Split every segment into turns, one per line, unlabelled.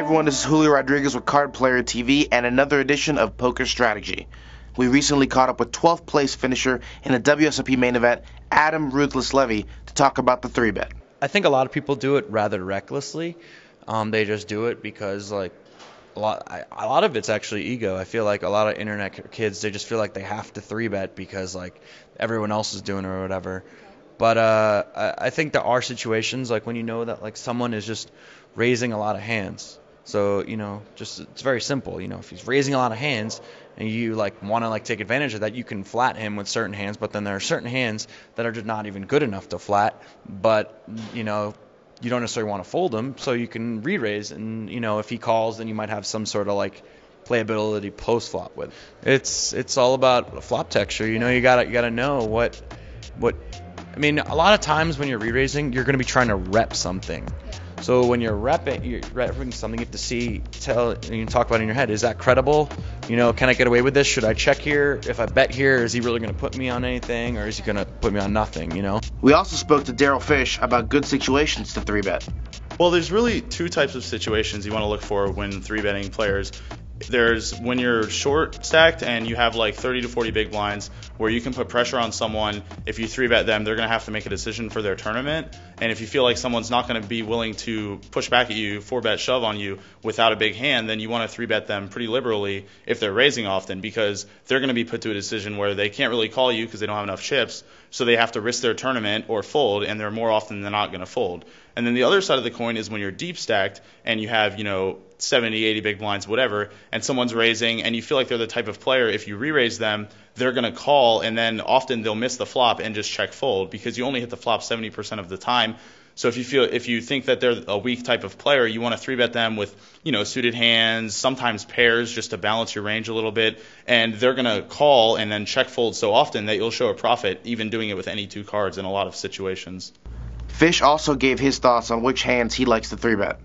everyone, this is Julio Rodriguez with Card Player TV and another edition of Poker Strategy. We recently caught up with 12th place finisher in the WSOP main event, Adam Roothlus Levy, to talk about the 3-bet.
I think a lot of people do it rather recklessly. They just do it because a lot of it's actually ego. I feel like a lot of internet kids, they just feel like they have to 3-bet because everyone else is doing it or whatever. But I think there are situations when you know that someone is just raising a lot of hands. So it's very simple. If he's raising a lot of hands and you want to take advantage of that, you can flat him with certain hands. But then there are certain hands that are just not even good enough to flat. But you don't necessarily want to fold him, so you can re-raise. And if he calls, then you might have some sort of playability post flop with. It's all about flop texture. You gotta know what. I mean, a lot of times when you're re-raising, you're going to be trying to rep something. So when you're repping something, you have to you talk about it in your head. Is that credible? Can I get away with this? Should I check here? If I bet here, is he really going to put me on anything, or is he going to put me on nothing?
We also spoke to Darryll Fish about good situations to 3-bet.
Well, there's really two types of situations you want to look for when 3-betting players. There's when you're short stacked and you have 30 to 40 big blinds where you can put pressure on someone. If you 3-bet them, they're going to have to make a decision for their tournament. And if you feel like someone's not going to be willing to push back at you, 4-bet shove on you without a big hand, then you want to 3-bet them pretty liberally if they're raising often, because they're going to be put to a decision where they can't really call you because they don't have enough chips. So they have to risk their tournament or fold, and they're more often than not going to fold. And then the other side of the coin is when you're deep stacked and you have 70, 80 big blinds, whatever, and someone's raising and you feel like they're the type of player, if you re-raise them, they're going to call, and then often they'll miss the flop and just check fold because you only hit the flop 70% of the time. So if you think that they're a weak type of player, you want to 3-bet them with suited hands, sometimes pairs, just to balance your range a little bit, and they're going to call and then check fold so often that you'll show a profit even doing it with any two cards in a lot of situations.
Fish also gave his thoughts on which hands he likes to 3-bet.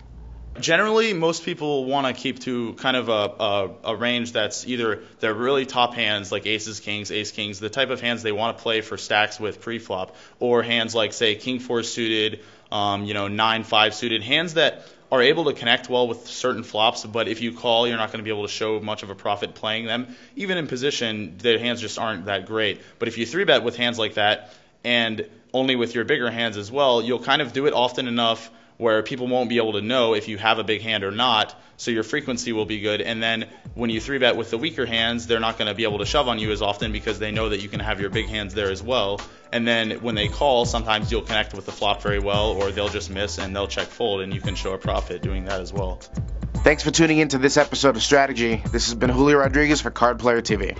Generally, most people want to keep to kind of a range that's either they're really top hands like aces, kings, ace, kings, the type of hands they want to play for stacks with pre-flop, or hands like, say, king 4 suited, 9-5 suited, hands that are able to connect well with certain flops, but if you call, you're not going to be able to show much of a profit playing them. Even in position, the hands just aren't that great. But if you 3-bet with hands like that, and only with your bigger hands as well, you'll kind of do it often enough where people won't be able to know if you have a big hand or not, so your frequency will be good. And then when you 3-bet with the weaker hands, they're not going to be able to shove on you as often because they know that you can have your big hands there as well. And then when they call, sometimes you'll connect with the flop very well, or they'll just miss and they'll check fold, and you can show a profit doing that as well.
Thanks for tuning in to this episode of Strategy. This has been Julio Rodriguez for Card Player TV.